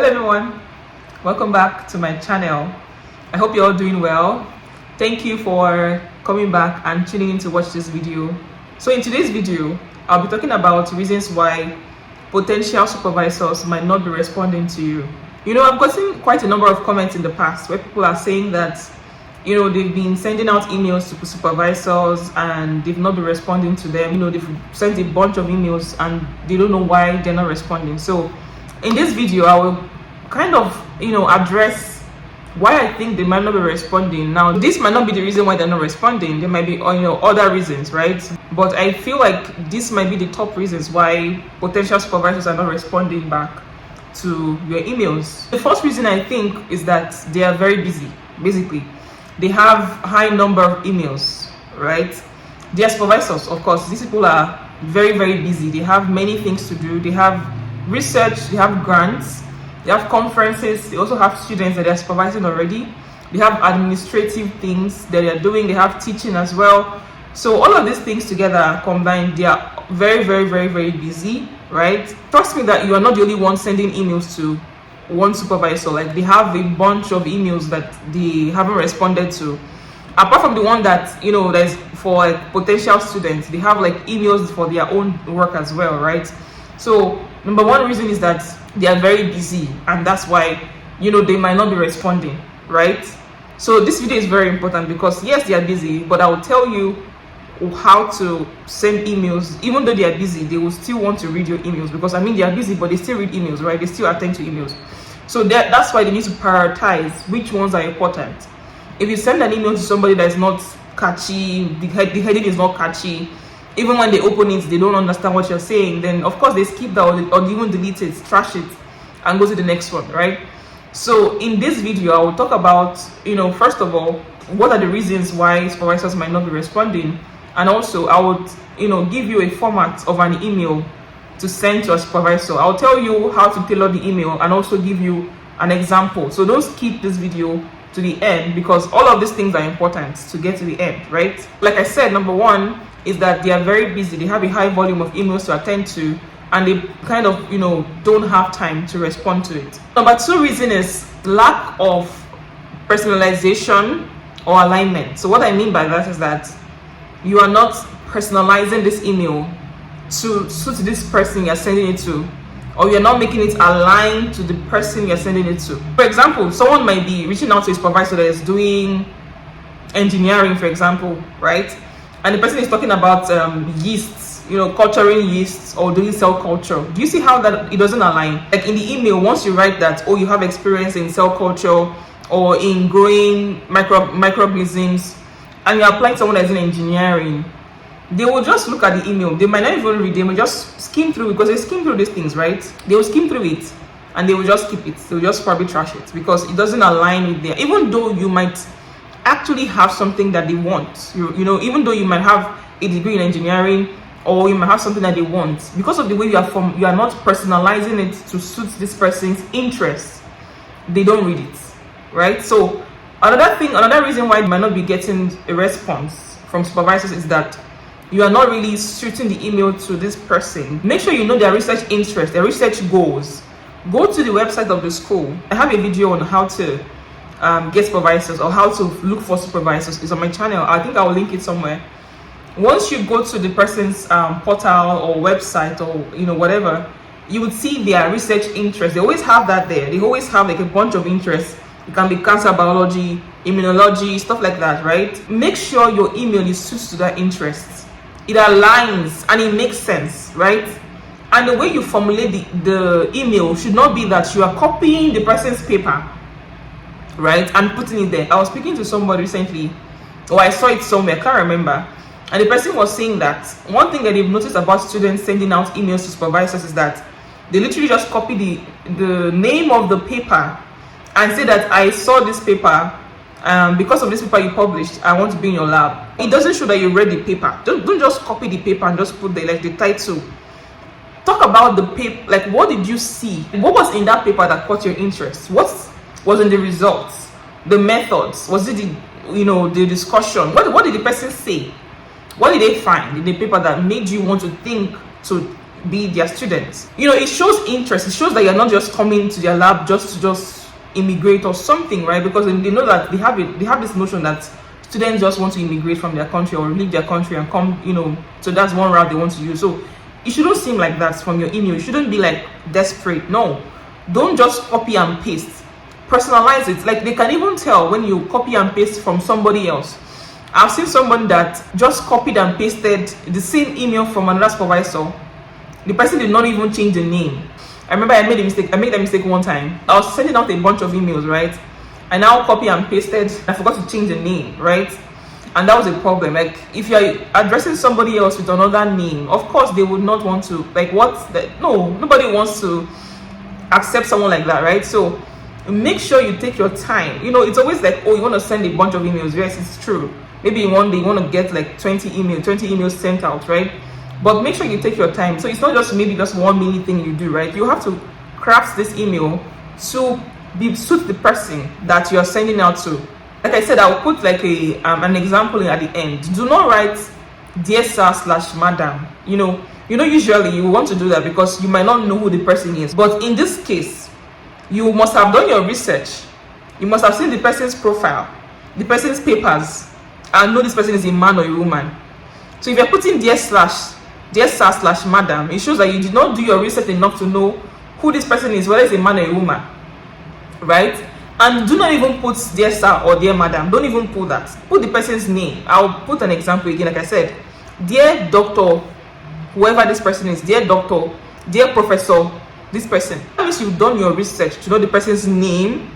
everyone, welcome back to my channel. I hope you're all doing well. Thank you for coming back and tuning in to watch this video. So in today's video, I'll be talking about reasons why potential supervisors might not be responding to you. I've gotten quite a number of comments in the past where people are saying that they've been sending out emails to supervisors and they've not been responding to them. They've sent a bunch of emails and they don't know why they're not responding. So in this video, I will kind of address why I think they might not be responding. Now, this might not be the reason why they're not responding. There might be other reasons, right? But I feel like this might be the top reasons why potential supervisors are not responding back to your emails. The first reason I think is that they are very busy. Basically, they have high number of emails, right? They are supervisors, of course. These people are very, very busy. They have many things to do. They have research, they have grants, they have conferences, they also have students that they're supervising already, they have administrative things that they're doing, they have teaching as well. So all of these things together combined, they are very, very, very, very busy, right? Trust me that you are not the only one sending emails to one supervisor. Like, they have a bunch of emails that they haven't responded to. Apart from the one that that's for like potential students, they have like emails for their own work as well, right? So number one reason is that they are very busy, and that's why they might not be responding, right? So this video is very important because yes, they are busy, but I will tell you how to send emails. Even though they are busy, they will still want to read your emails, because they are busy, but they still read emails, right? They still attend to emails. So that's why they need to prioritize which ones are important. If you send an email to somebody that is not catchy, the heading is not catchy, even when they open it, they don't understand what you're saying, then of course they skip that or even delete it, trash it, and go to the next one, right? So in this video, I will talk about, first of all, what are the reasons why supervisors might not be responding, and also I would, give you a format of an email to send to a supervisor. I'll tell you how to tailor the email and also give you an example. So don't skip this video to the end, because all of these things are important to get to the end, right? Like I said, number one is that they are very busy. They have a high volume of emails to attend to, and they kind of don't have time to respond to it. Number two reason is lack of personalization or alignment. So what I mean by that is that you are not personalizing this email to suit this person you're sending it to, or you're not making it align to the person you're sending it to. For example, someone might be reaching out to a supervisor that is doing engineering, for example, right? And the person is talking about yeasts, culturing yeasts or doing cell culture. Do you see how that it doesn't align? Like in the email, once you write that, you have experience in cell culture or in growing microorganisms, and you're applying someone that's in engineering, they will just look at the email. They might not even read. They will just skim through, because they skim through these things, right? They will skim through it and they will just keep it. They will just probably trash it because it doesn't align with them. Even though you might actually have something that they want, even though you might have a degree in engineering, or you might have something that they want, because of the way you are not personalizing it to suit this person's interests, they don't read it, right? So another reason why you might not be getting a response from supervisors is that you are not really suiting the email to this person. Make sure you know their research interests, their research goals. Go to the website of the school. I have a video on how to get supervisors, or how to look for supervisors. It's on my channel. I think I will link it somewhere. Once you go to the person's portal or website, or whatever, you would see their research interests. They always have that there. They always have like a bunch of interests. It can be cancer biology, immunology, stuff like that, right? Make sure your email is suited to that interests. It aligns and it makes sense, right? And the way you formulate the email should not be that you are copying the person's paper, right, and putting it there. I was speaking to somebody recently, or I saw it somewhere, I can't remember, and the person was saying that one thing that they've noticed about students sending out emails to supervisors is that they literally just copy the name of the paper and say that I saw this paper, because of this paper you published, I want to be in your lab. It doesn't show that you read the paper. Don't just copy the paper and just put the title. Talk about the paper, like what did you see? What was in that paper that caught your interest? What was in the results? The methods? Was it the discussion? What did the person say? What did they find in the paper that made you want to think to be their students. It shows interest. It shows that you're not just coming to their lab just to immigrate or something, right? Because they know that they have this notion that students just want to immigrate from their country or leave their country and come, so that's one route they want to use. So it shouldn't seem like that from your email. You shouldn't be like desperate. No, don't just copy and paste. Personalize it. Like, they can even tell when you copy and paste from somebody else. I've seen someone that just copied and pasted the same email from another supervisor. The person did not even change the name. I remember I made that mistake one time. I was sending out a bunch of emails, right? I now copy and pasted. I forgot to change the name, right? And that was a problem. Like, if you're addressing somebody else with another name, of course they would not want to, like, no, nobody wants to accept someone like that, right? So make sure you take your time. It's always like, oh, you want to send a bunch of emails. Yes, it's true. Maybe one day you want to get like 20 emails sent out, right? But make sure you take your time. So it's not just maybe just one mini thing you do, right? You have to craft this email to suit the person that you're sending out to. Like I said, I'll put like an example at the end. Do not write dear sir/madam. Usually you want to do that because you might not know who the person is. But in this case, you must have done your research. You must have seen the person's profile, the person's papers, and know this person is a man or a woman. So if you're putting dear sir/madam, it shows that you did not do your research enough to know who this person is, whether it's a man or a woman, right? And do not even put dear sir or dear madam. Don't even put that. Put the person's name. I'll put an example again. Like I said, dear doctor, whoever this person is, dear doctor, dear professor, this person. That means you've done your research to know the person's name,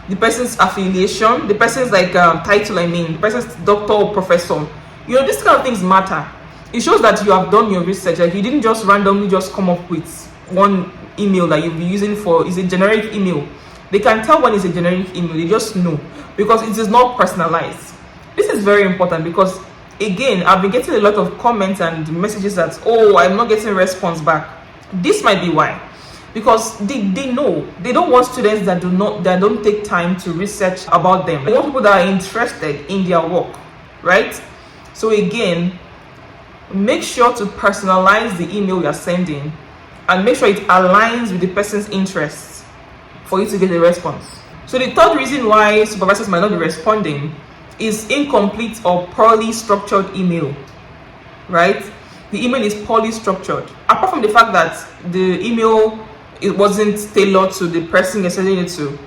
the person's affiliation, the person's title, the person's doctor or professor. This kind of things matter. It shows that you have done your research. Like, you didn't just randomly just come up with one email that you'll be using is a generic email. They can tell when it's a generic email. They just know because it is not personalized. This is very important because, again, I've been getting a lot of comments and messages that, oh, I'm not getting response back. This might be why. Because they know they don't want students that don't take time to research about them. They want people that are interested in their work, right? So again, make sure to personalize the email you're sending and make sure it aligns with the person's interests for you to get a response. So the third reason why supervisors might not be responding is incomplete or poorly structured email, right? The email is poorly structured. Apart from the fact that the email, it wasn't tailored to the person you're sending it to,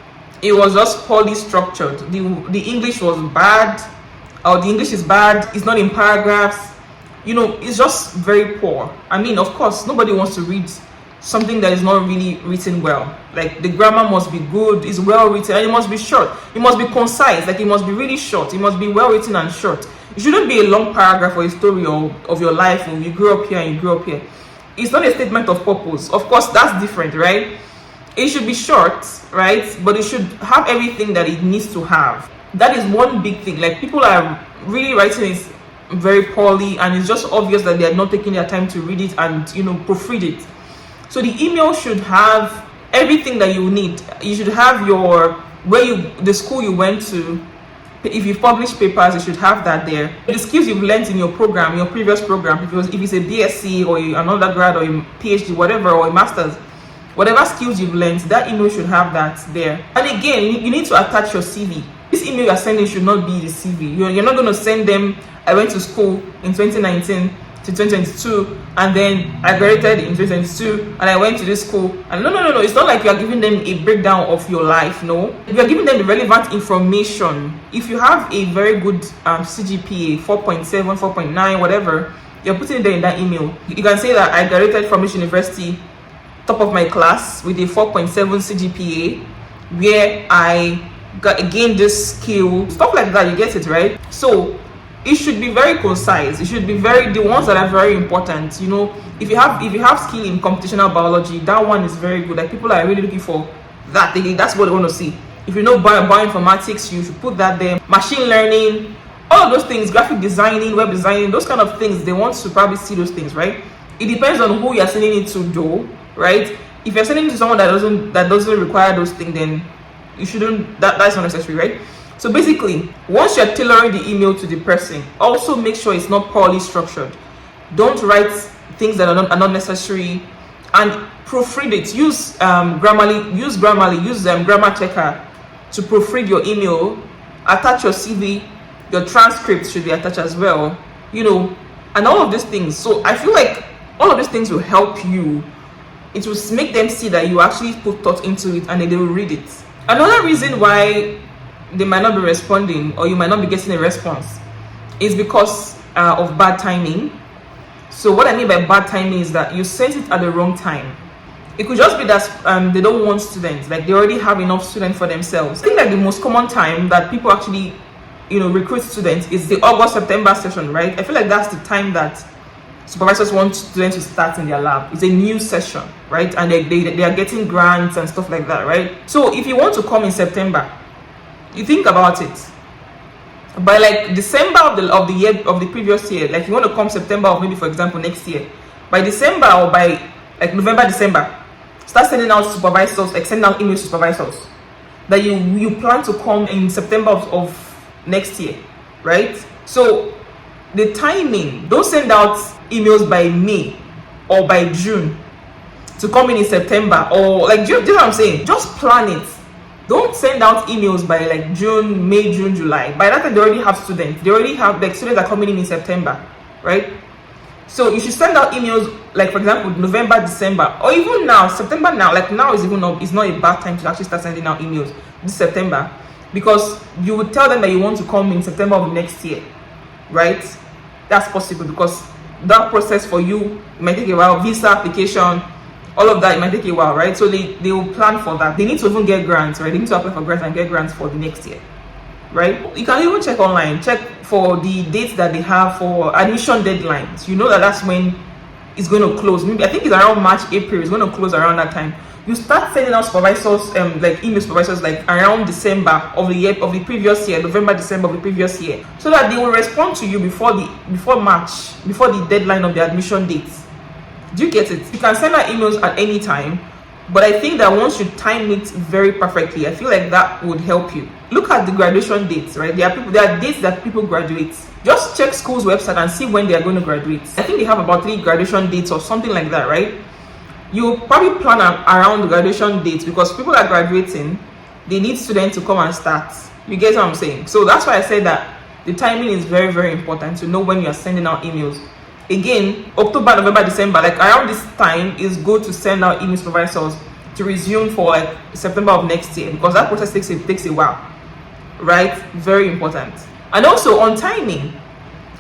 it was just poorly structured. The English was bad, or the English is bad, it's not in paragraphs, it's just very poor. Of course, nobody wants to read something that is not really written well. Like, the grammar must be good, it's well written, and it must be short. It must be concise, like it must be really short. It must be well written and short. It shouldn't be a long paragraph or a story of your life, or you grew up here and you grew up here. It's not a statement of purpose. Of course, that's different, right? It should be short, right? But it should have everything that it needs to have. That is one big thing. Like, people are really writing it very poorly, and it's just obvious that they are not taking their time to read it and proofread it. So the email should have everything that you need. You should have the school you went to. If you've published papers, you should have that there. The skills you've learned in your program, your previous program, if it's a BSc or an undergrad or a PhD, whatever, or a master's, whatever skills you've learned, that email should have that there. And again, you need to attach your CV. This email you're sending should not be the CV. You're not going to send them, I went to school in 2019 to 2022, and then I graduated in 2022, and I went to this school. And no. It's not like you are giving them a breakdown of your life. No, you are giving them the relevant information. If you have a very good CGPA, 4.7, 4.9, whatever, you're putting it there in that email. You can say that I graduated from this university, top of my class, with a 4.7 CGPA, where I gained this skill, stuff like that. You get it, right? So it should be very concise. It should be the ones that are very important. If you have skill in computational biology, that one is very good. Like, people are really looking for that. That's what they want to see. If you know bioinformatics, you should put that there. Machine learning, all of those things, graphic designing, web designing, those kind of things, they want to probably see those things, right? It depends on who you're sending it to, though, right? If you're sending it to someone that doesn't require those things, then you shouldn't. That's not necessary, right? So basically, once you're tailoring the email to the person, also make sure it's not poorly structured. Don't write things that are not necessary, and proofread it. Use Grammarly, use grammar checker to proofread your email. Attach your CV, your transcript should be attached as well, and all of these things. So I feel like all of these things will help you. It will make them see that you actually put thought into it, and then they will read it. Another reason why they might not be responding, or you might not be getting a response, is because of bad timing. So what I mean by bad timing is that you sent it at the wrong time. It could just be that they don't want students, like they already have enough students for themselves. I think like the most common time that people actually recruit students is the August-September session, right? I feel like that's the time that supervisors want students to start in their lab. It's a new session, right? And they are getting grants and stuff like that, right? So if you want to come in September, you think about it. By like December of the previous year, like you want to come September of maybe, for example, next year, by December or by like November, December, start sending out supervisors, like sending out emails to supervisors that you plan to come in September of next year, right? So the timing, don't send out emails by May or by June to come in September, or like, do you know what I'm saying? Just plan it. Don't send out emails by like May, June, July. By that time, they already have students. They already have like students are coming in September, right? So you should send out emails like, for example, November, December, or even now, September now. Like now is it's not a bad time to actually start sending out emails this September, because you would tell them that you want to come in September of next year, right? That's possible, because that process for you might take a while. Visa application, all of that, it might take a while, right? So they will plan for that. They need to even get grants, right? They need to apply for grants and get grants for the next year, right? You can even check online, check for the dates that they have for admission deadlines. You know that's when it's going to close. Maybe I think it's around March, April. It's going to close around that time. You start sending out supervisors, like email supervisors, like around December of the previous year, November, December of the previous year, so that they will respond to you before March, before the deadline of the admission dates. Do you get it? You can send out emails at any time, but I think that once you time it very perfectly, I feel like that would help you. Look at the graduation dates, right? There are dates that people graduate. Just check school's website and see when they are going to graduate. I think they have about 3 graduation dates or something like that, right? You probably plan around the graduation dates, because people are graduating, they need students to come and start. You get what I'm saying? So that's why I said that the timing is very, very important to know when you are sending out emails. Again, October, November, December, like around this time is good to send out email supervisors to resume for like September of next year, because that process takes a while, right? Very important. And also on timing,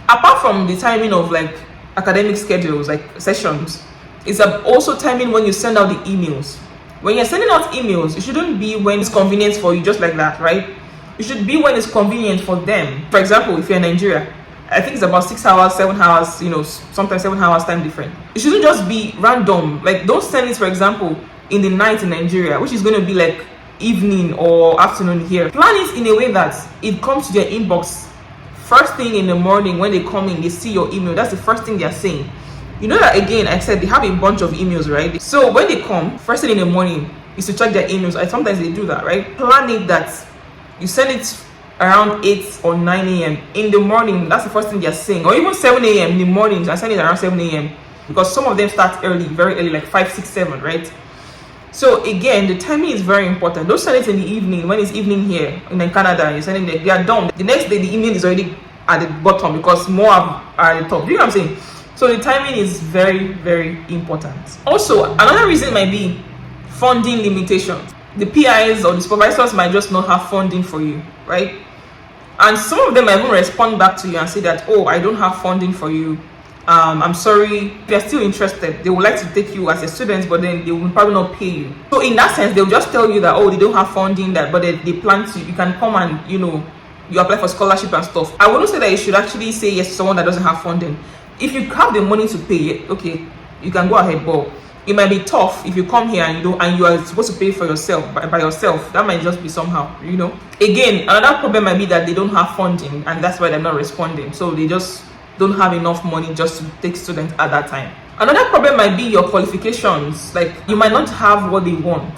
apart from the timing of like academic schedules, like sessions, it's also timing when you send out the emails. When you're sending out emails, it shouldn't be when it's convenient for you, just like that, right? It should be when it's convenient for them. For example, if you're in Nigeria, I think it's about 6 hours, 7 hours, sometimes 7 hours time different. It shouldn't just be random. Like, don't send it, for example, in the night in Nigeria, which is going to be like evening or afternoon here. Plan it in a way that it comes to their inbox first thing in the morning. When they come in, they see your email. That's the first thing they're saying. You know that, again, I said they have a bunch of emails, right? So when they come, first thing in the morning is to check their emails. Sometimes they do that, right? Plan it that you send it around 8 or 9 a.m. in the morning. That's the first thing they're saying. Or even 7 a.m. in the morning. I send it around 7 a.m. because some of them start early, very early, like 5, 6, 7, right? So again, the timing is very important. Don't send it in the evening when it's evening here in Canada. You're sending it, they are done. The next day, the email is already at the bottom because more are at the top. Do you know what I'm saying? So the timing is very, very important. Also, another reason might be funding limitations. The PIs or the supervisors might just not have funding for you, right? And some of them might even respond back to you and say that, oh, I don't have funding for you. I'm sorry. If you're still interested, they would like to take you as a student, but then they will probably not pay you. So in that sense, they'll just tell you that, oh, they don't have funding, that, but they plan to, you can come and, you apply for scholarship and stuff. I wouldn't say that you should actually say yes to someone that doesn't have funding. If you have the money to pay, okay, you can go ahead, but it might be tough if you come here and you are supposed to pay for yourself by yourself. That might just be somehow, Again, another problem might be that they don't have funding, and that's why they're not responding. So they just don't have enough money just to take students at that time. Another problem might be your qualifications. Like, you might not have what they want,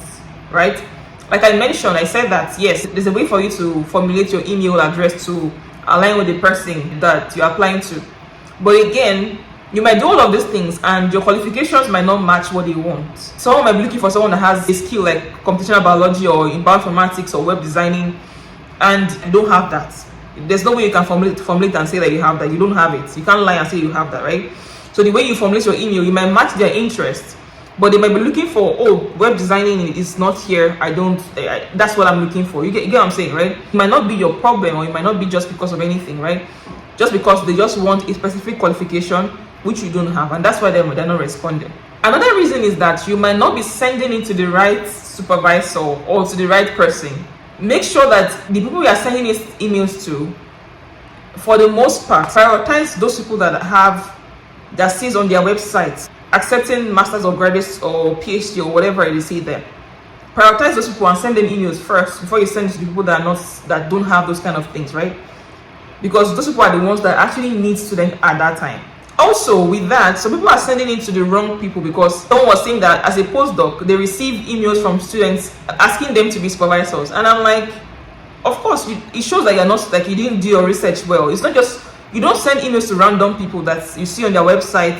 right? Like I mentioned, I said that yes, there's a way for you to formulate your email address to align with the person that you're applying to. But again, You might do all of these things and your qualifications might not match what they want. Someone might be looking for someone that has a skill like computational biology or bioinformatics or web designing, and you don't have that. There's no way you can formulate and say that you have that. You don't have it. You can't lie and say you have that, right? So the way you formulate your email, you might match their interest, but they might be looking for, oh, web designing is not here. That's what I'm looking for. You get what I'm saying, right? It might not be your problem, or it might not be just because of anything, right? Just because they just want a specific qualification which you don't have, and that's why they're not responding. Another reason is that you might not be sending it to the right supervisor or to the right person. Make sure that the people you are sending these emails to, for the most part, prioritize those people that says on their website accepting masters or graduates or PhD or whatever it is say there. Prioritize those people and send them emails first before you send it to the people that don't have those kind of things, right? Because those people are the ones that actually need students at that time. Also, with that, some people are sending it to the wrong people, because someone was saying that as a postdoc, they receive emails from students asking them to be supervisors. And I'm like, of course, it shows that you're not, like, you didn't do your research well. It's not just, you don't send emails to random people that you see on their website.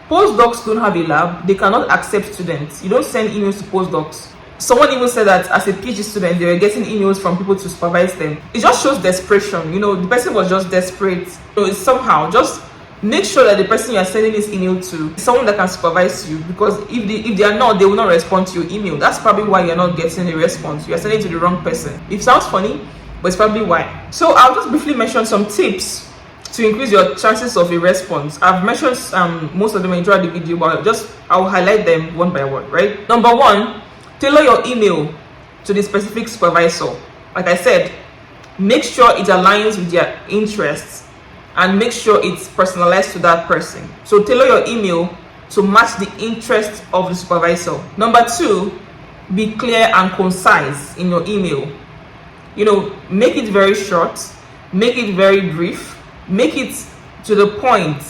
Postdocs don't have a lab. They cannot accept students. You don't send emails to postdocs. Someone even said that as a PhD student, they were getting emails from people to supervise them. It just shows desperation. The person was just desperate. It's somehow just make sure that the person you are sending this email to is someone that can supervise you, because if they are not, they will not respond to your email. That's probably why you're not getting a response. You are sending it to the wrong person. It sounds funny, but it's probably why. So I'll just briefly mention some tips to increase your chances of a response. I've mentioned most of them throughout the video, but I'll highlight them one by one, right? Number one, tailor your email to the specific supervisor. Like I said, make sure it aligns with their interests, and make sure it's personalized to that person. So tailor your email to match the interest of the supervisor. Number two, be clear and concise in your email. Make it very short, make it very brief, make it to the point.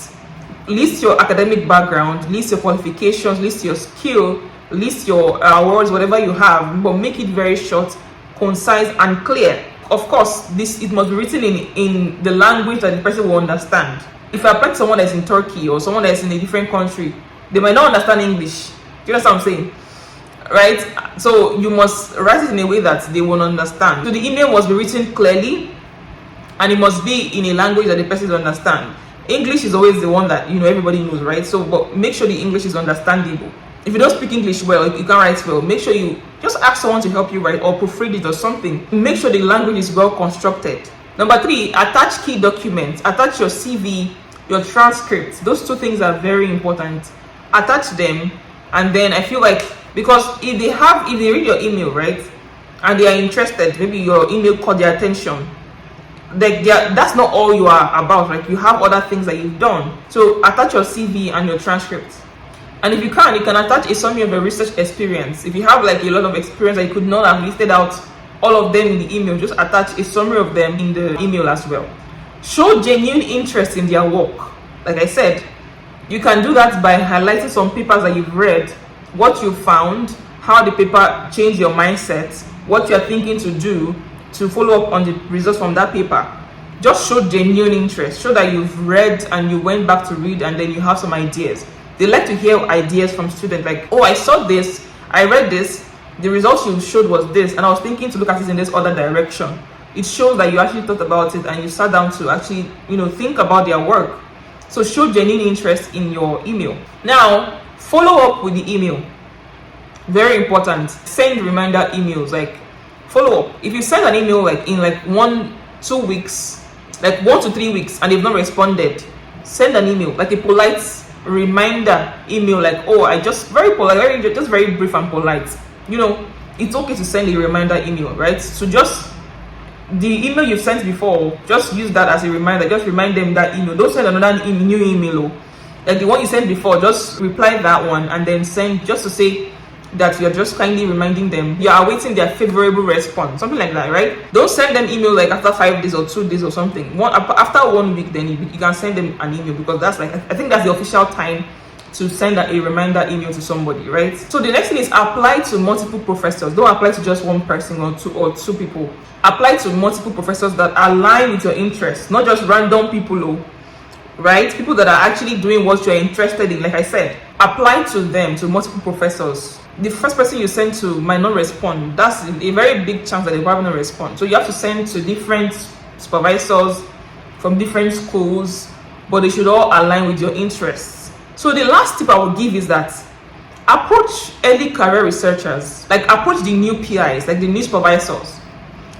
List your academic background, list your qualifications, list your skill, list your awards, whatever you have, but make it very short, concise, and clear. Of course, it must be written in the language that the person will understand. If I apply to someone that's in Turkey or someone that's in a different country, they might not understand English. Do you know what I'm saying? Right? So you must write it in a way that they will understand. So the email must be written clearly, and it must be in a language that the person will understand. English is always the one that everybody knows, right? So, but make sure the English is understandable. If you don't speak English well, you can't write well, make sure you just ask someone to help you write or proofread it or something. Make sure the language is well constructed. Number three, attach key documents. Attach your CV, your transcript. Those two things are very important. Attach them, and then I feel like, because if they read your email, right, and they are interested, maybe your email caught their attention, that's not all you are about. Like, you have other things that you've done. So attach your CV and your transcript. And if you can attach a summary of your research experience. If you have like a lot of experience that you could not have listed out all of them in the email, just attach a summary of them in the email as well. Show genuine interest in their work. Like I said, you can do that by highlighting some papers that you've read, what you found, how the paper changed your mindset, what you're thinking to do to follow up on the results from that paper. Just show genuine interest. Show that you've read and you went back to read, and then you have some ideas. They like to hear ideas from students, like, oh, I saw this, I read this, the results you showed was this, and I was thinking to look at it in this other direction. It shows that you actually thought about it and you sat down to actually, think about their work. So show genuine interest in your email. Now, follow up with the email. Very important. Send reminder emails, like follow up. If you send an email like in 1-2 weeks, like 1 to 3 weeks, and they've not responded, send an email, like a polite reminder email, like, oh, I just very polite, just very brief and polite. It's okay to send a reminder email, right? So just the email you sent before, just use that as a reminder. Just remind them that email. Don't send another new email. Like the one you sent before, just reply that one and then send, just to say that you're just kindly reminding them you're awaiting their favorable response, something like that, right? Don't send them email like after 5 days or 2 days or something. After 1 week, then you can send them an email, because that's like, I think that's the official time to send a reminder email to somebody, right? So the next thing is apply to multiple professors. Don't apply to just one person or two people. Apply to multiple professors that align with your interests, not just random people. right? People that are actually doing what you're interested in. Like I said, apply to them, to multiple professors. The first person you send to might not respond. That's a very big chance that they probably not respond. So you have to send to different supervisors from different schools, but they should all align with your interests. So the last tip I will give is that approach early career researchers, like approach the new PIs, like the new supervisors,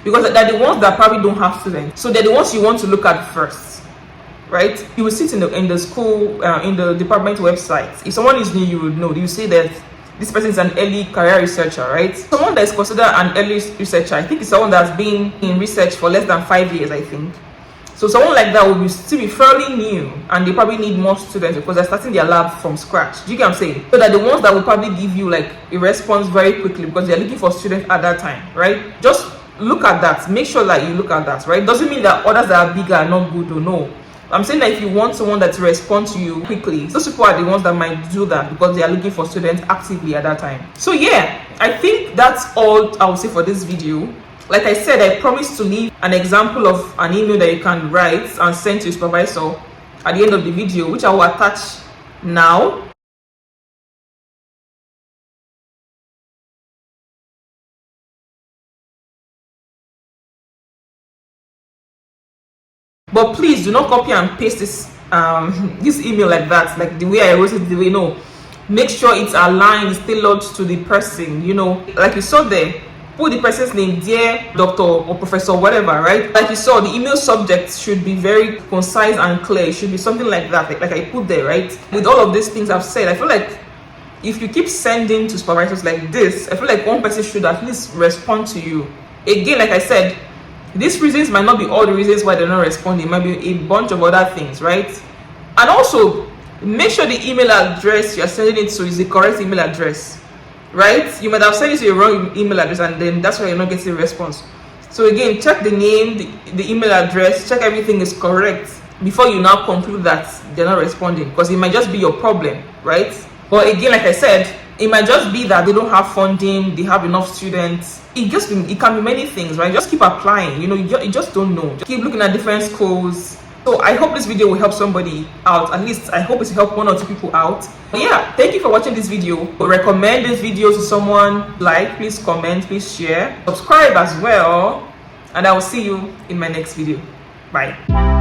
because they're the ones that probably don't have students. So they're the ones you want to look at first, right? You will sit in the school, in the department website. If someone is new, you would know. You say that this person is an early career researcher, right? Someone that is considered an early researcher, I think, is someone that's been in research for less than 5 years, I think. So someone like that will still be fairly new, and they probably need more students because they're starting their lab from scratch. Do you get what I'm saying? So that the ones that will probably give you like a response very quickly because they're looking for students at that time, right? Just look at that. Make sure that you look at that, right? Doesn't mean that others that are bigger are not good or no. I'm saying that if you want someone that to respond to you quickly, those people are the ones that might do that because they are looking for students actively at that time. So yeah, I think that's all I will say for this video. Like I said, I promised to leave an example of an email that you can write and send to your supervisor at the end of the video, which I will attach now. But please do not copy and paste this this email like that, like the way I wrote it. The way, no, make sure it's aligned, it's tailored to the person. You know, like you saw there, put the person's name, dear doctor or professor, whatever, right? Like you saw, the email subject should be very concise and clear. It should be something like that, like I put there, right? With all of these things I've said, I feel like if you keep sending to supervisors like this, I feel like one person should at least respond to you. Again, like I said, these reasons might not be all the reasons why they're not responding. It might be a bunch of other things, right? And also, make sure the email address you're sending it to is the correct email address, right? You might have sent it to your wrong email address, and then that's why you're not getting a response. So again, check the name, the email address, check everything is correct before you now conclude that they're not responding, because it might just be your problem, right? But again, like I said, it might just be that they don't have funding, they have enough students. It can be many things, right? Just keep applying. You know, you just don't know. Just keep looking at different schools. So I hope this video will help somebody out. At least I hope it's helped 1 or 2 people out. But yeah, thank you for watching this video. Recommend this video to someone. Like, please comment, please share, subscribe as well, and I will see you in my next video. Bye.